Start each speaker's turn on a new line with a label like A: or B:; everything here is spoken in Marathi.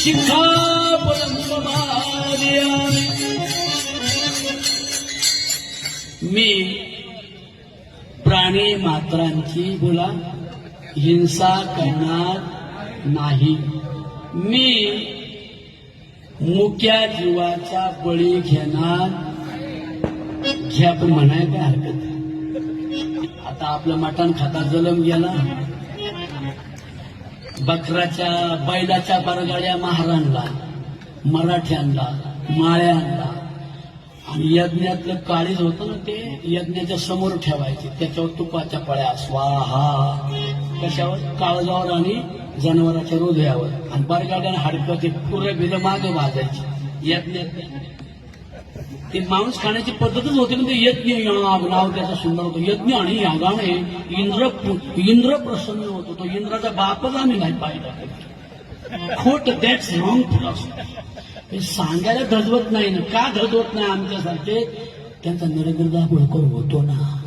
A: शिखापदं समादयामि। मी प्राणी मात्रांची बोला हिंसा करणार नाही। मी मुक्या जीवाचा बळी घेणार घ्या पण म्हणाय काय हरकत नाही। आता आपलं मटण खाता जलम गेला, बकराच्या बैलाच्या बरगाड्या महारांना, मराठ्यांना, माळ्यांना आणि यज्ञातलं काळीज होतं ना ते यज्ञाच्या समोर ठेवायचे, त्याच्यावर तुपाच्या पळ्या स्वाहा, कशावर काळजावर आणि जनावराच्या हृदयावर, आणि बरगाड्यानं हाडकं ते पुरे बिलं मागं भाजायची यज्ञात। ते मांस खाण्याची पद्धतच होती ना, ते यज्ञ याग नाव त्याचं सुंदर होतं, यज्ञ आणि यागाने इंद्र प्रसन्न होतो। तो इंद्राचा बापच आम्ही नाही पाहिला, खोट, दॅट्स रॉंग फिलॉसॉफी। हे सांगायला धजवत नाही ना, का धजवत नाही आमच्यासारखे, त्यांचा नरेंद्र दाभोळकर होतो ना।